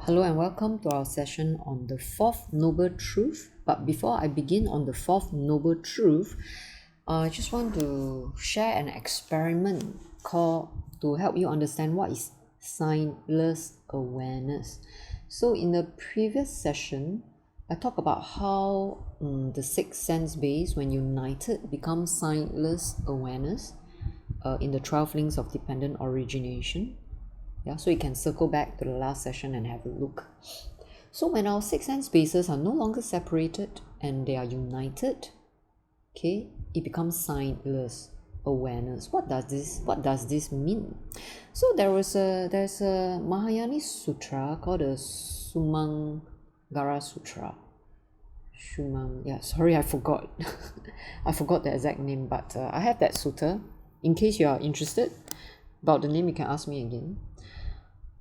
Hello and welcome to our session on the fourth noble truth. But before I begin on the fourth noble truth, I just want to share an experiment called to help you understand what is signless awareness. So in the previous session, I talked about how the sixth sense base, when united, becomes signless awareness in the 12 links of dependent origination. Yeah, so you can circle back to the last session and have a look. So when our six sense bases are no longer separated and they are united, okay, it becomes signless awareness. What does this mean? So there's a Mahayana sutra called the Sumangara Sutra. Sorry, I forgot. I forgot the exact name, but I have that sutta. In case you are interested about the name, you can ask me again.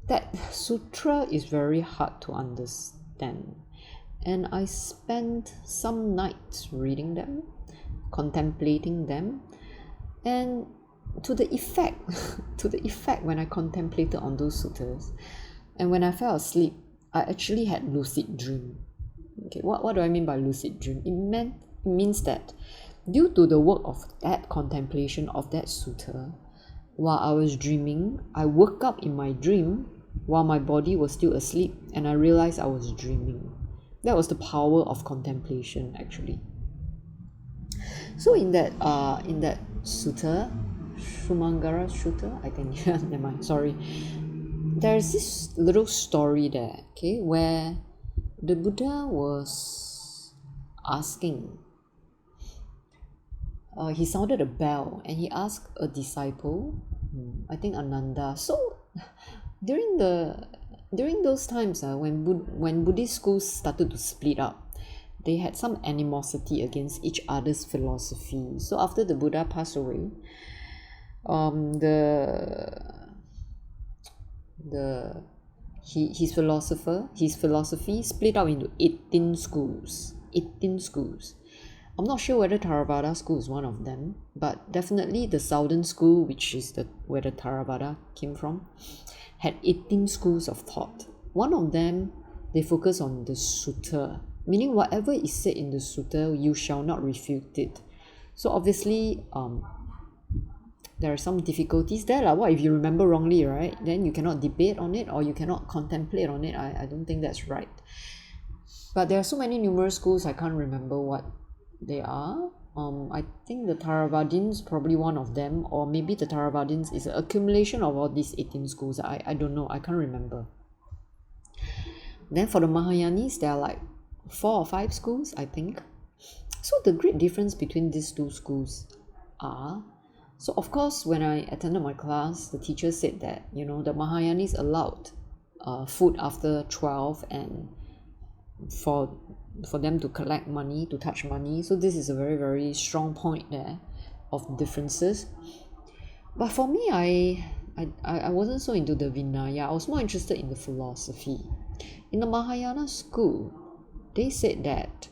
That sutra is very hard to understand, and I spent some nights reading them, contemplating them, and to the effect when I contemplated on those sutras, and when I fell asleep, I actually had lucid dream. Okay, what do I mean by lucid dream? It means that due to the work of that contemplation of that sutta, while I was dreaming, I woke up in my dream while my body was still asleep, and I realized I was dreaming. That was the power of contemplation, actually. So in that sutta, Shumangara Sutta, I think, never mind, sorry. There's this little story there, okay, where the Buddha was asking, he sounded a bell and he asked a disciple, I think Ananda. So during those times, when Buddhist schools started to split up, they had some animosity against each other's philosophy. So after the Buddha passed away, his philosophy split up into 18 schools. I'm not sure whether Theravada school is one of them, but definitely the Southern school, which is where the Theravada came from, had 18 schools of thought. One of them, they focus on the sutta, meaning whatever is said in the sutta, you shall not refute it. So obviously, there are some difficulties there. What if you remember wrongly, right? Then you cannot debate on it or you cannot contemplate on it. I don't think that's right. But there are so many numerous schools, I can't remember what they are. I think the Theravadins probably one of them, or maybe the Theravadins is an accumulation of all these 18 schools. I don't know, I can't remember. Then for the Mahayanis, there are like 4 or 5 schools, I think. So the great difference between these two schools are, so of course when I attended my class, the teacher said that, the Mahayanis allowed food after 12 and for them to collect money, to touch money. So this is a very, very strong point there of differences. But for me, I wasn't so into the Vinaya. I was more interested in the philosophy. In the Mahayana school, they said that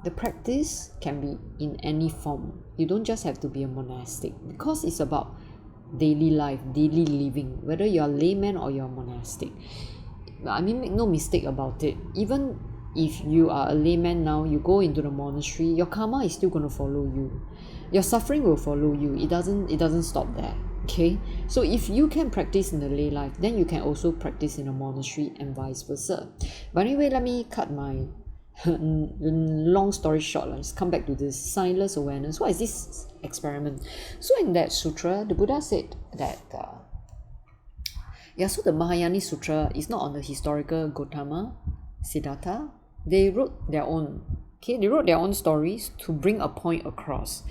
the practice can be in any form. You don't just have to be a monastic, because it's about daily life, daily living, whether you're a layman or you're a monastic. I mean, make no mistake about it. Even if you are a layman now, you go into the monastery, your karma is still going to follow you. Your suffering will follow you. It doesn't stop there. Okay? So if you can practice in the lay life, then you can also practice in a monastery and vice versa. But anyway, let me cut my long story short. Let's come back to this signless awareness. What is this experiment? So in that sutra, the Buddha said that so the Mahayana Sutra is not on the historical Gautama, Siddhartha. They wrote their own. Okay, they wrote their own stories to bring a point across.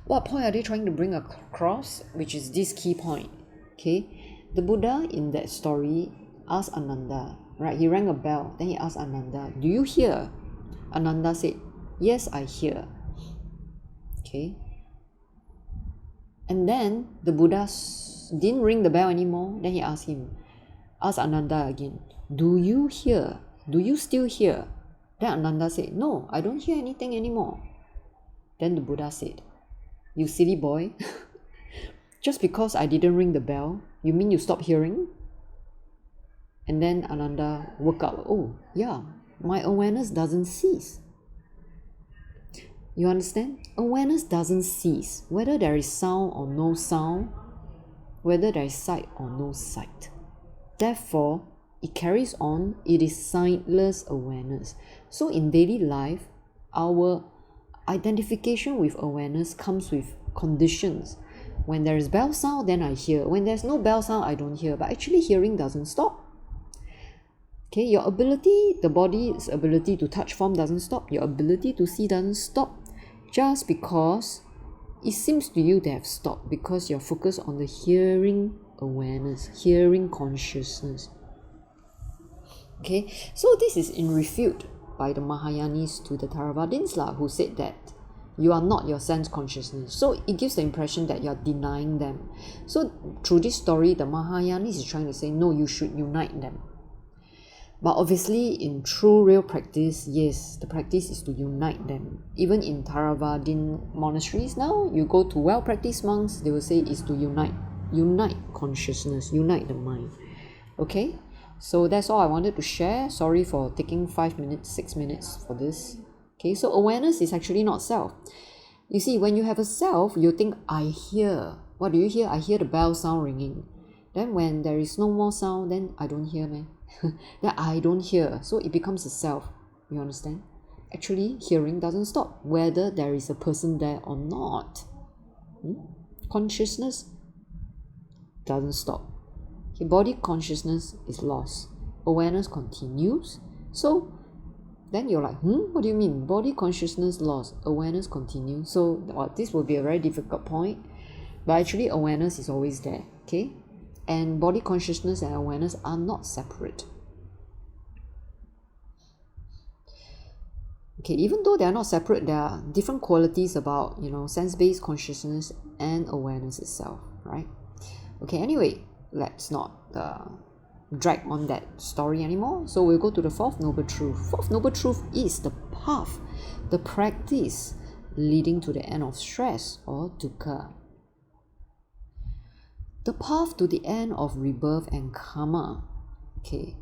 What point are they trying to bring across? Which is this key point. Okay, the Buddha in that story asked Ananda, right? He rang a bell. Then he asked Ananda, "Do you hear?" Ananda said, "Yes, I hear." Okay. And then the Buddha didn't ring the bell anymore. Then he asked Ananda again, "Do you hear? Do you still hear?" Then Ananda said, "No, I don't hear anything anymore." Then the Buddha said, "You silly boy, just because I didn't ring the bell, you mean you stop hearing?" And then Ananda woke up. Oh, yeah, my awareness doesn't cease. You understand? Awareness doesn't cease, whether there is sound or no sound, whether there is sight or no sight. Therefore, it carries on. It is sightless awareness. So in daily life, our identification with awareness comes with conditions. When there is bell sound, then I hear. When there's no bell sound, I don't hear. But actually, hearing doesn't stop. Okay, your ability, the body's ability to touch form doesn't stop. Your ability to see doesn't stop. Just because it seems to you they have stopped, because you're focused on the hearing awareness, hearing consciousness. Okay, so this is in refute by the Mahayanis to the Theravadins who said that you are not your sense consciousness. So it gives the impression that you're denying them. So through this story, the Mahayanis is trying to say, no, you should unite them. But obviously, in true real practice, yes, the practice is to unite them. Even in Theravadin monasteries now, you go to well-practiced monks, they will say is to unite consciousness, unite the mind. Okay? So that's all I wanted to share. Sorry for taking 5 minutes, 6 minutes for this. Okay, so awareness is actually not self. You see, when you have a self, you think, I hear. What do you hear? I hear the bell sound ringing. Then when there is no more sound, then I don't hear, man. Then I don't hear. So it becomes a self. You understand? Actually, hearing doesn't stop, whether there is a person there or not. Consciousness doesn't stop. Okay, body consciousness is lost. Awareness continues. So then you're like, what do you mean? Body consciousness lost, awareness continues. So this will be a very difficult point. But actually, awareness is always there. Okay? And body consciousness and awareness are not separate. Okay, even though they are not separate, there are different qualities about, sense-based consciousness and awareness itself, right? Okay, anyway, let's not drag on that story anymore. So we'll go to the fourth noble truth. Fourth noble truth is the path, the practice leading to the end of stress or dukkha. The path to the end of rebirth and karma. Okay,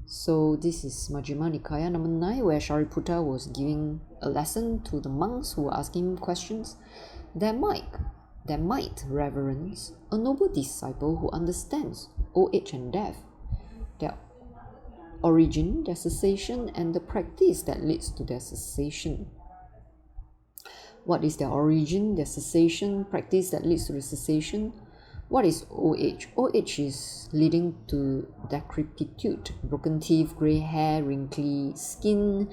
so this is Majjhima Nikaya number 9, where Shariputra was giving a lesson to the monks who were asking him questions. There might, reverence, a noble disciple who understands old age and death, their origin, their cessation, and the practice that leads to their cessation. What is their origin, their cessation, practice that leads to the cessation? What is old age? Old age is leading to decrepitude, broken teeth, grey hair, wrinkly skin,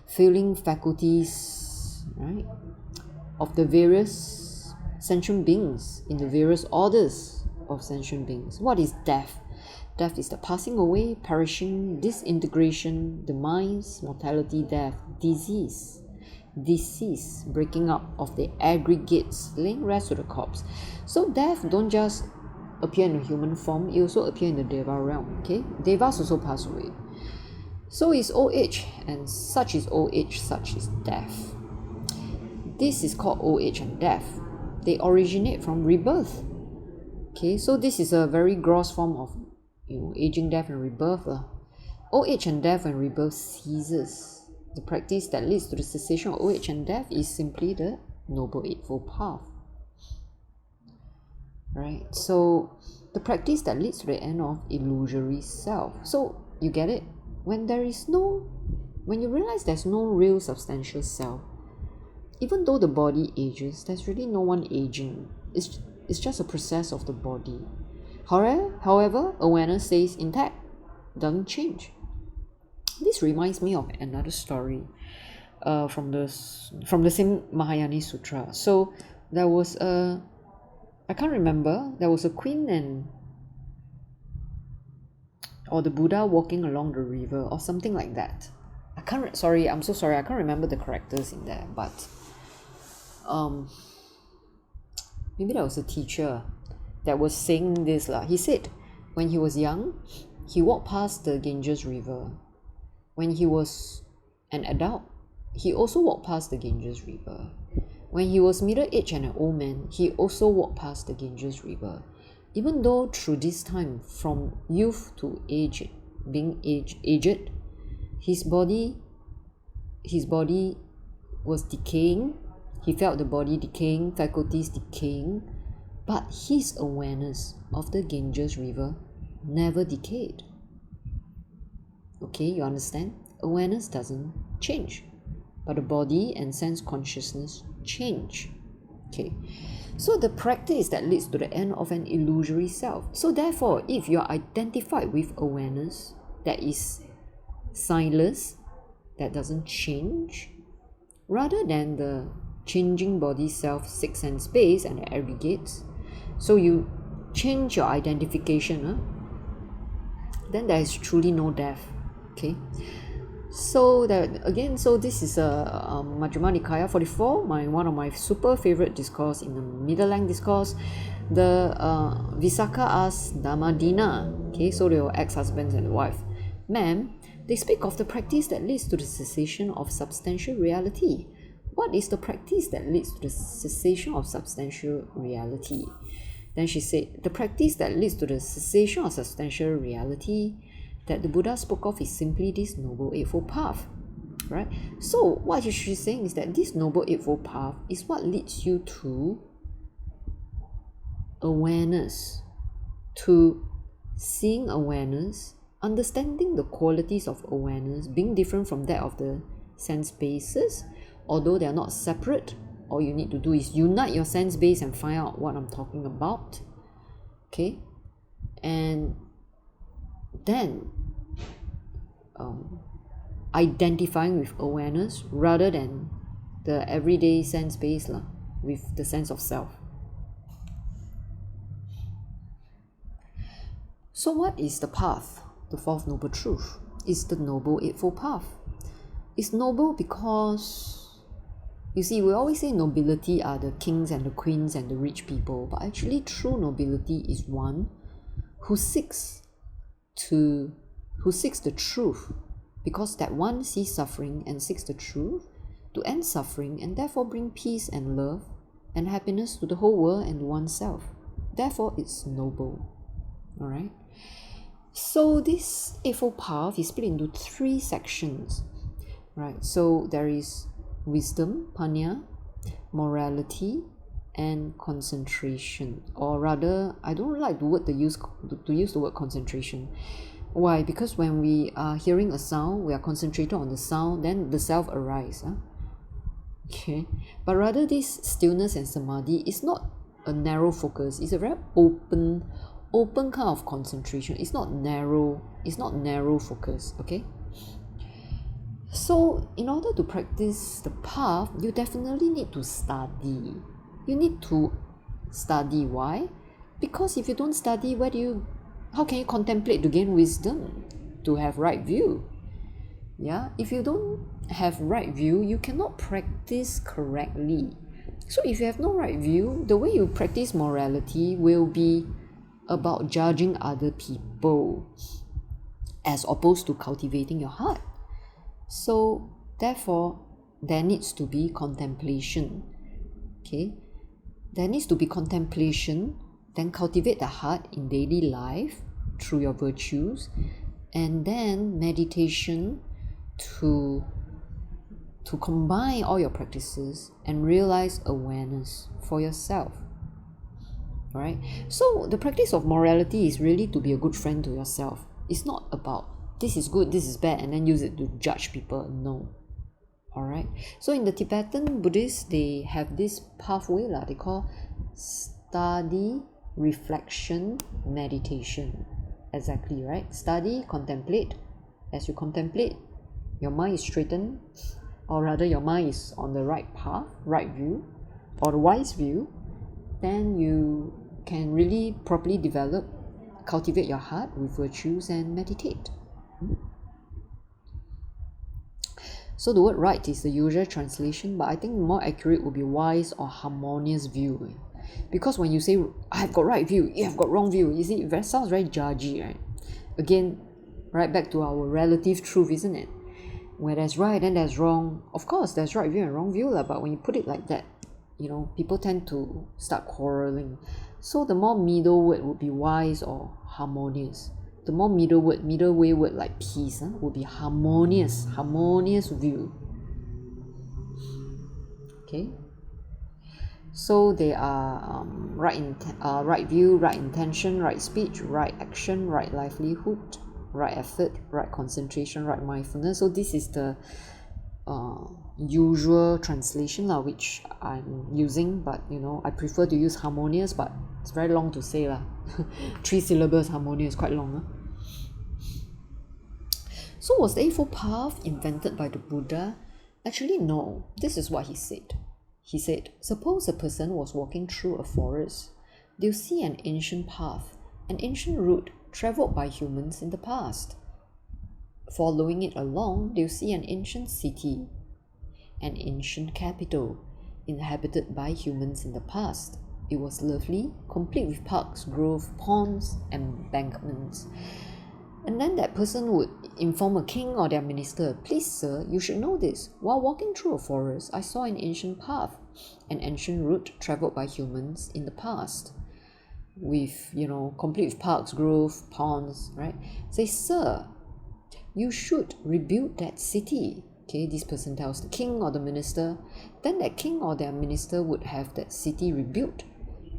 failing faculties, right? Of the various sentient beings in the various orders of sentient beings. What is death? Death is the passing away, perishing, disintegration, demise, mortality, death, disease, breaking up of the aggregates, laying rest to the corpse. So death don't just appear in a human form, it also appear in the Deva realm. Okay, Devas also pass away. So is old age, and such is old age, such is death. This is called old age and death. They originate from rebirth. Okay, so this is a very gross form of aging, death, and rebirth. Old age and death and rebirth ceases. The practice that leads to the cessation of old age and death is simply the Noble Eightfold Path. Right? So, the practice that leads to the end of illusory self. So, you get it? When you realize there's no real substantial self, even though the body ages, there's really no one aging. It's just a process of the body. However, awareness stays intact, doesn't change. This reminds me of another story from the same Mahayani Sutra. So there was I can't remember, there was a queen or the Buddha walking along the river or something like that. I'm so sorry, I can't remember the characters in there, but maybe there was a teacher that was saying this. He said when he was young, he walked past the Ganges River. When he was an adult, he also walked past the Ganges River. When he was middle-aged and an old man, he also walked past the Ganges River. Even though through this time, from youth to age, being aged, his body was decaying. He felt the body decaying, faculties decaying, but his awareness of the Ganges river never decayed. Okay, you understand? Awareness doesn't change, but the body and sense consciousness change. Okay, so the practice that leads to the end of an illusory self. So therefore, if you are identified with awareness that is sightless, that doesn't change, rather than the changing body self seeks and space and aggregates, so you change your identification, then there is truly no death. Okay, so that again, so this is a Majjhima Nikaya 44, one of my super favorite discourse in the middle length discourse. The Visakha asks Dhammadina, okay, so they were ex-husbands and wife, ma'am, they speak of the practice that leads to the cessation of substantial reality. What is the practice that leads to the cessation of substantial reality? Then she said, the practice that leads to the cessation of substantial reality that the Buddha spoke of is simply this Noble Eightfold Path. Right? So what she's saying is that this Noble Eightfold Path is what leads you to awareness, to seeing awareness, understanding the qualities of awareness being different from that of the sense bases, although they are not separate. All you need to do is unite your sense base and find out what I'm talking about. Okay, and then identifying with awareness rather than the everyday sense base with the sense of self. So what is the path? The fourth noble truth is the Noble Eightfold Path. It's noble because, you see, we always say nobility are the kings and the queens and the rich people, but actually true nobility is one who seeks the truth, because that one sees suffering and seeks the truth to end suffering and therefore bring peace and love and happiness to the whole world and oneself. Therefore, it's noble. Alright? So this Eightfold Path is split into 3 sections. Right? So there is wisdom, panya, morality, and concentration. Or rather, I don't like to use the word concentration. Why? Because when we are hearing a sound, we are concentrated on the sound, then the self arises. Okay, but rather this stillness and samadhi is not a narrow focus. It's a very open kind of concentration. It's not narrow focus. Okay. So in order to practice the path, you definitely need to study. You need to study. Why? Because if you don't study, how can you contemplate to gain wisdom, to have right view? Yeah, if you don't have right view, you cannot practice correctly. So if you have no right view, the way you practice morality will be about judging other people as opposed to cultivating your heart. So therefore, there needs to be contemplation. Okay, there needs to be contemplation, then cultivate the heart in daily life through your virtues, and then meditation to combine all your practices and realize awareness for yourself. Right? So the practice of morality is really to be a good friend to yourself. It's not about this is good, this is bad, and then use it to judge people. No. Alright? So in the Tibetan Buddhists, they have this pathway they call study, reflection, meditation. Exactly, right? Study, contemplate. As you contemplate, your mind is straightened, or rather your mind is on the right path, right view, or the wise view. Then you can really properly cultivate your heart with virtues and meditate. So the word right is the usual translation, but I think more accurate would be wise or harmonious view. Because when you say, I have got right view, you have got wrong view, you see, it sounds very judgy, right? Again, right back to our relative truth, isn't it? Where there's right and there's wrong. Of course, there's right view and wrong view, but when you put it like that, people tend to start quarreling. So the more middle word would be wise or harmonious. The more middle way word like peace would be harmonious view. Okay. So they are right view, right intention, right speech, right action, right livelihood, right effort, right concentration, right mindfulness. So this is the usual translation which I'm using, but I prefer to use harmonious, but it's very long to say 3 syllables harmonious, quite long. So was the Eightfold Path invented by the Buddha? Actually, no. This is what he said. He said, suppose a person was walking through a forest. They'll see an ancient path, an ancient route traveled by humans in the past. Following it along, they'll see an ancient city, an ancient capital, inhabited by humans in the past. It was lovely, complete with parks, groves, ponds, embankments. And then that person would inform a king or their minister, please sir, you should know this. While walking through a forest, I saw an ancient path, an ancient route traveled by humans in the past. With, complete with parks, groves, ponds, right? Say, sir, you should rebuild that city. Okay, this person tells the king or the minister. Then that king or their minister would have that city rebuilt.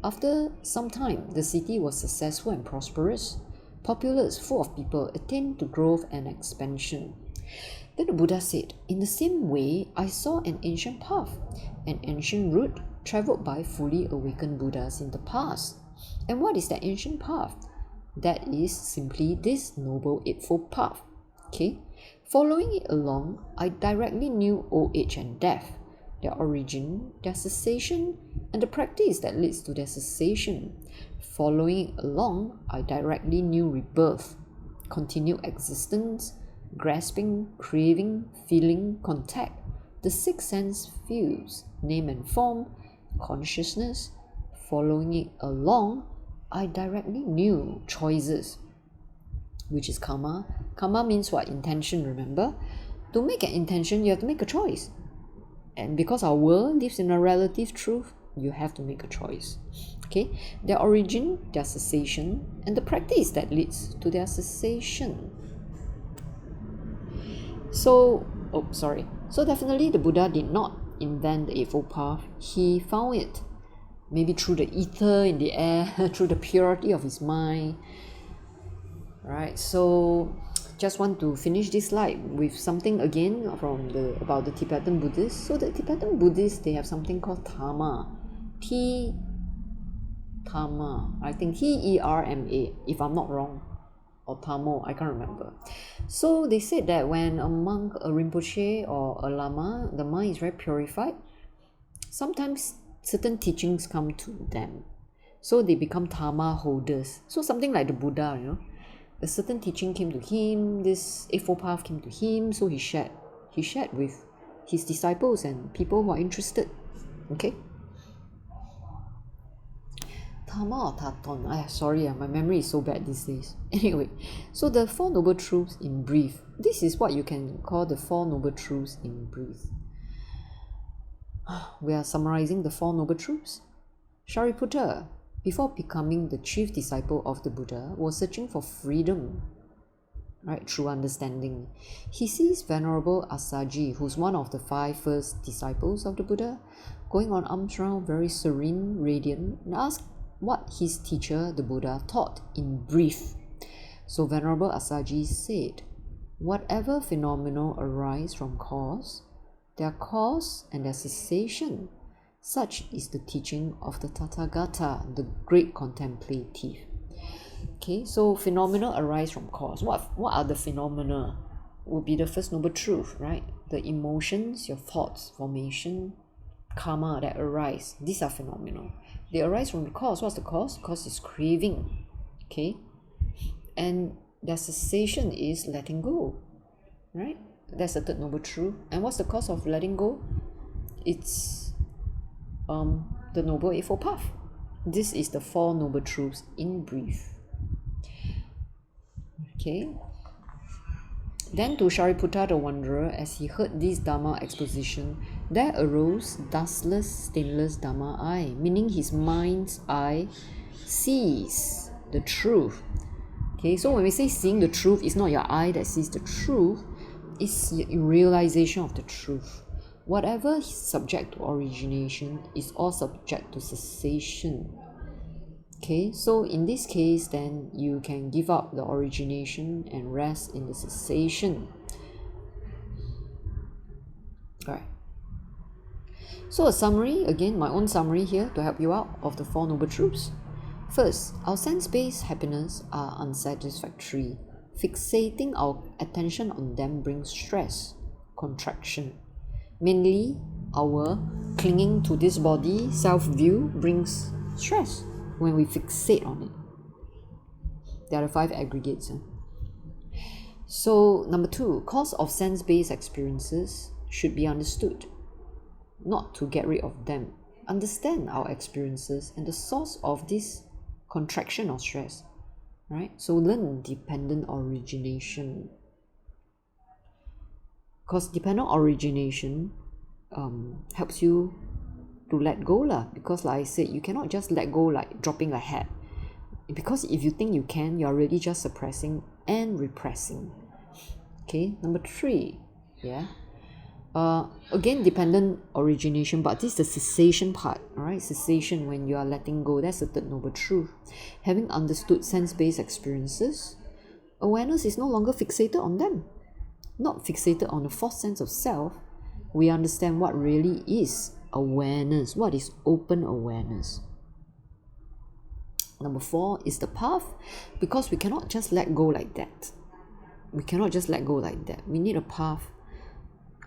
After some time, the city was successful and prosperous. Populous, full of people, attained to growth and expansion. Then the Buddha said, in the same way, I saw an ancient path, an ancient route traveled by fully awakened Buddhas in the past. And what is that ancient path? That is simply this Noble Eightfold Path. Okay? Following it along, I directly knew old age and death, their origin, their cessation, and the practice that leads to their cessation. Following it along, I directly knew rebirth, continued existence, grasping, craving, feeling, contact, the 6 sense views, name and form, consciousness. Following it along, I directly knew choices, which is karma. Karma means what? Intention, remember? To make an intention, you have to make a choice. And because our world lives in a relative truth, you have to make a choice. Okay, their origin, their cessation, and the practice that leads to their cessation. So definitely the Buddha did not invent the Eightfold Path. He found it maybe through the ether in the air, through the purity of his mind. Right, so just want to finish this slide with something again about the Tibetan Buddhists. So the Tibetan Buddhists, they have something called Dharma. I think T-E-R-M-A, if I'm not wrong, or Tamo, I can't remember. So they said that when a monk, a Rinpoche, or a Lama, the mind is very purified, sometimes certain teachings come to them. So they become Dharma holders. So something like the Buddha, a certain teaching came to him, this Eightfold Path came to him, so he shared with his disciples and people who are interested. Okay? Tama or Taton? Sorry, my memory is so bad these days. Anyway, so the Four Noble Truths in brief. This is what you can call the Four Noble Truths in brief. We are summarizing the Four Noble Truths. Shariputra, before becoming the chief disciple of the Buddha, was searching for freedom, right, through understanding. He sees Venerable Asaji, who's one of the 5 first disciples of the Buddha, going on arms round, very serene, radiant, and asks what his teacher, the Buddha, taught in brief. So Venerable Asaji said, whatever phenomena arise from cause, their cause and their cessation, such is the teaching of the Tathagata, the great contemplative. Okay, so phenomena arise from cause. What are the phenomena? Would be the first noble truth, right? The emotions, your thoughts, formation, karma that arise. These are phenomena. They arise from the cause. What's the cause? Cause is craving. Okay, and their cessation is letting go, right? That's the third noble truth. And what's the cause of letting go? It's the Noble Eightfold Path. This is the Four Noble Truths in brief. Okay. Then to Shariputra the Wanderer, as he heard this Dharma exposition, there arose dustless, stainless Dharma eye, meaning his mind's eye sees the truth. Okay, so when we say seeing the truth, it's not your eye that sees the truth, it's your realization of the truth. Whatever is subject to origination is all subject to cessation. Okay, so in this case, then you can give up the origination and rest in the cessation. Alright. So a summary, again, my own summary here to help you out of the Four Noble Truths. First, our sense-based happiness are unsatisfactory. Fixating our attention on them brings stress, contraction. Mainly, our clinging to this body, self-view, brings stress when we fixate on it. There are 5 aggregates. So, number 2, cause of sense-based experiences should be understood, not to get rid of them. Understand our experiences and the source of this contraction or stress, right? So learn dependent origination, because dependent origination helps you to let go lah. Because like I said, you cannot just let go like dropping a hat, because if you think you can, you're really just suppressing and repressing. Okay, number 3, again, dependent origination, but this is the cessation part, alright? Cessation, when you are letting go, that's the third noble truth. Having understood sense-based experiences, awareness is no longer fixated on them, not fixated on the false sense of self. We understand what really is awareness, what is open awareness. Number 4 is the path, because we cannot just let go like that. We cannot just let go like that. We need a path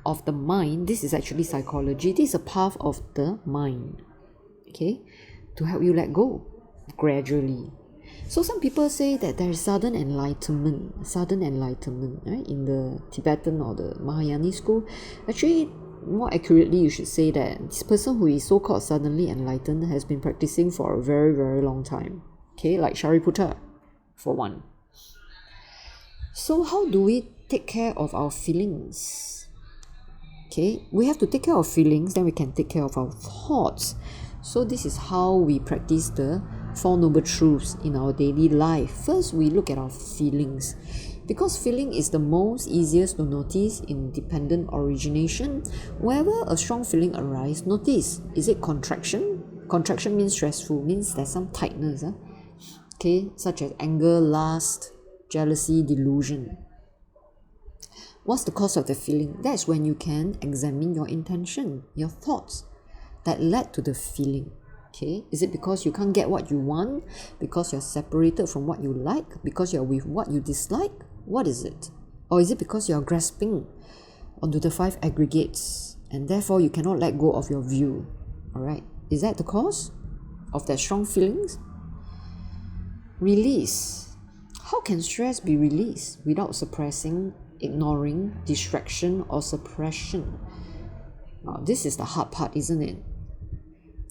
of the mind. This is actually psychology. This is a path of the mind, okay, to help you let go gradually. So some people say that there is sudden enlightenment, right, in the Tibetan or the Mahayani school. Actually, more accurately, you should say that this person who is so-called suddenly enlightened has been practicing for a very, very long time, okay, like Shariputra, for one. So how do we take care of our feelings? Okay, we have to take care of feelings, then we can take care of our thoughts. So this is how we practice the Four Noble Truths in our daily life. First, we look at our feelings, because feeling is the most easiest to notice in dependent origination. Wherever a strong feeling arises, notice, is it contraction? Contraction means stressful, means there's some tightness, okay, such as anger, lust, jealousy, delusion. What's the cause of the feeling? That's when you can examine your intention, your thoughts that led to the feeling. Okay, is it because you can't get what you want? Because you're separated from what you like? Because you're with what you dislike? What is it? Or is it because you're grasping onto the 5 aggregates and therefore you cannot let go of your view? Alright, is that the cause of that strong feelings? Release. How can stress be released without suppressing, ignoring, distraction, or suppression? Now, this is the hard part, isn't it?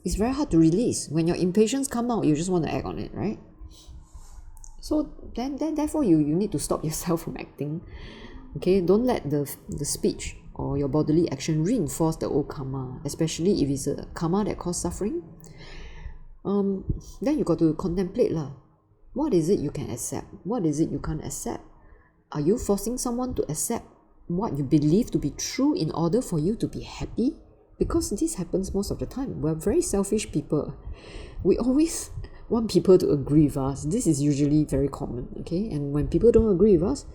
It's very hard to release. When your impatience come out, you just want to act on it, right? So then therefore you need to stop yourself from acting. Okay, don't let the speech or your bodily action reinforce the old karma, especially if it's a karma that causes suffering. Then you got to contemplate lah. What is it you can accept? What is it you can't accept? Are you forcing someone to accept what you believe to be true in order for you to be happy? Because this happens most of the time. We're very selfish people. We always want people to agree with us. This is usually very common, okay? And when people don't agree with us,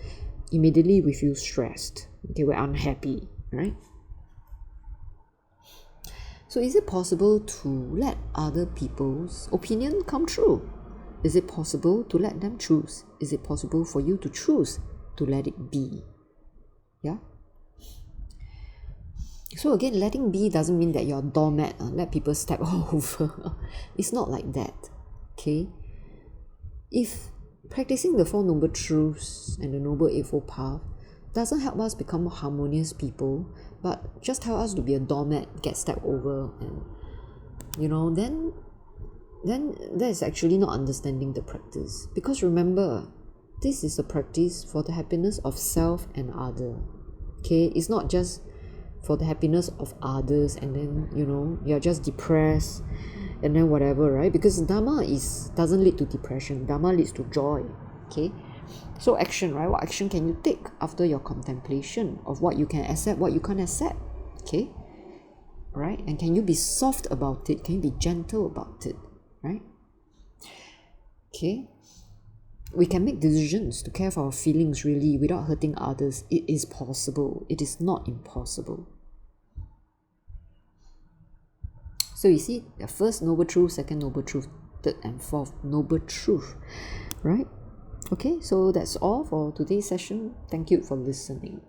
immediately we feel stressed. Okay, we're unhappy, right? So is it possible to let other people's opinion come true? Is it possible to let them choose? Is it possible for you to choose to let it be? Yeah? So again, letting be doesn't mean that you're a doormat, let people step over. It's not like that, okay? If practicing the Four Noble Truths and the Noble Eightfold Path doesn't help us become harmonious people, but just help us to be a doormat, get stepped over, and then that is actually not understanding the practice. Because remember, this is a practice for the happiness of self and other. Okay, it's not just for the happiness of others and then you're just depressed and then whatever, right? Because Dharma doesn't lead to depression. Dharma leads to joy. Okay, So action, right? What action can you take after your contemplation of what you can accept, what you can't accept? Okay, right? And can you be soft about it? Can you be gentle about it? Right? Okay. We can make decisions to care for our feelings really without hurting others. It is possible. It is not impossible. So you see, the first noble truth, second noble truth, third and fourth noble truth, right? Okay, so that's all for today's session. Thank you for listening.